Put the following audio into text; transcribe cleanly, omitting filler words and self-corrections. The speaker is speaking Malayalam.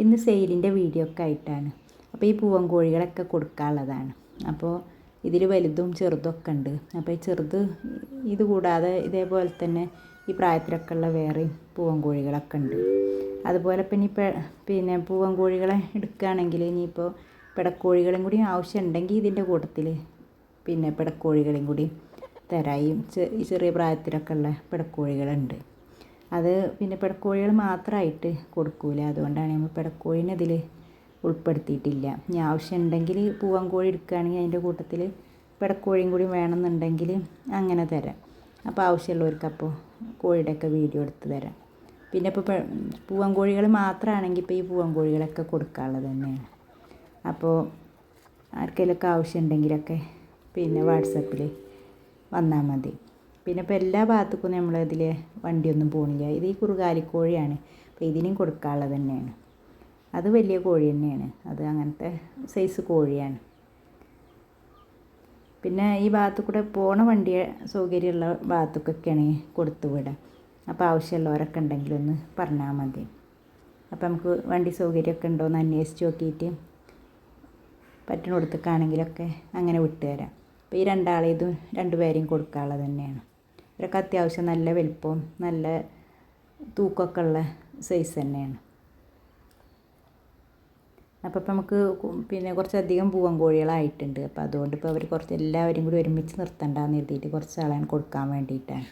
ഇന്ന് സെയിലിൻ്റെ വീഡിയോ ഒക്കെ ആയിട്ടാണ്. അപ്പോൾ ഈ പൂവൻ കോഴികളൊക്കെ കൊടുക്കാനുള്ളതാണ്. അപ്പോൾ ഇതിൽ വലുതും ചെറുതൊക്കെ ഉണ്ട്. അപ്പോൾ ഈ ചെറുത് ഇത് കൂടാതെ ഇതേപോലെ തന്നെ ഈ പ്രായത്തിലൊക്കെ ഉള്ള വേറെയും പൂവൻ കോഴികളൊക്കെ ഉണ്ട്. അതുപോലെ പിന്നെ പൂവൻ കോഴികളെ എടുക്കുകയാണെങ്കിൽ ഇനിയിപ്പോൾ പിടക്കോഴികളും കൂടി ആവശ്യമുണ്ടെങ്കിൽ ഇതിൻ്റെ കൂട്ടത്തിൽ പിന്നെ പിടക്കോഴികളെയും കൂടി തരായും ചെറിയ പ്രായത്തിലൊക്കെ ഉള്ള പിടക്കോഴികളുണ്ട്. അത് പിന്നെ പിടക്കോഴികൾ മാത്രമായിട്ട് കൊടുക്കൂല. അതുകൊണ്ടാണ് നമ്മൾ പിടക്കോഴിനെ ഇതിൽ ഉൾപ്പെടുത്തിയിട്ടില്ല. ഇനി ആവശ്യമുണ്ടെങ്കിൽ പൂവൻ കോഴി എടുക്കുകയാണെങ്കിൽ അതിൻ്റെ കൂട്ടത്തിൽ പിടക്കോഴിയും കൂടി വേണമെന്നുണ്ടെങ്കിൽ അങ്ങനെ തരാം. അപ്പോൾ ആവശ്യമുള്ളവർക്ക് അപ്പോൾ കോഴിയുടെയൊക്കെ വീഡിയോ എടുത്ത് തരാം. പിന്നെ ഇപ്പോൾ പൂവൻ കോഴികൾ മാത്രമാണെങ്കിൽ ഇപ്പോൾ ഈ പൂവൻ കോഴികളൊക്കെ കൊടുക്കാനുള്ളത് തന്നെയാണ്. അപ്പോൾ ആർക്കെങ്കിലുമൊക്കെ ആവശ്യമുണ്ടെങ്കിലൊക്കെ പിന്നെ വാട്സപ്പിൽ വന്നാൽ മതി. പിന്നെ ഇപ്പോൾ എല്ലാ ഭാഗത്തേക്കും നമ്മളിതിൽ വണ്ടിയൊന്നും പോകണില്ല. ഇത് ഈ കുറുകാലിക്കോഴിയാണ്. അപ്പോൾ ഇതിനും കൊടുക്കാനുള്ളത് തന്നെയാണ്. അത് വലിയ കോഴി തന്നെയാണ്. അത് അങ്ങനത്തെ സൈസ് കോഴിയാണ്. പിന്നെ ഈ ഭാഗത്തു കൂടെ പോണ വണ്ടി സൗകര്യമുള്ള ഭാഗത്തേക്കൊക്കെയാണ് കൊടുത്തു വിടാം. അപ്പോൾ ആവശ്യമുള്ളവരൊക്കെ ഉണ്ടെങ്കിലൊന്ന് പറഞ്ഞാൽ മതി. അപ്പോൾ നമുക്ക് വണ്ടി സൗകര്യമൊക്കെ ഉണ്ടോയെന്ന് അന്വേഷിച്ച് നോക്കിയിട്ട് പറ്റുന്നിടത്തേക്കാണെങ്കിലൊക്കെ അങ്ങനെ വിട്ടുതരാം. അപ്പോൾ ഈ ഇതും രണ്ടുപേരെയും കൊടുക്കാനുള്ളത് തന്നെയാണ്. ഇവരൊക്കെ അത്യാവശ്യം നല്ല വലിപ്പവും നല്ല തൂക്കമൊക്കെ ഉള്ള സൈസ് തന്നെയാണ്. അപ്പോൾ ഇപ്പം നമുക്ക് പിന്നെ കുറച്ചധികം പൂവൻ കോഴികളായിട്ടുണ്ട്. അപ്പോൾ അതുകൊണ്ട് ഇപ്പോൾ അവർ എല്ലാവരും കൂടി ഒരുമിച്ച് നിർത്തണ്ടെന്ന് എഴുതിയിട്ട് കുറച്ച് ആളാണ് കൊടുക്കാൻ വേണ്ടിയിട്ടാണ്.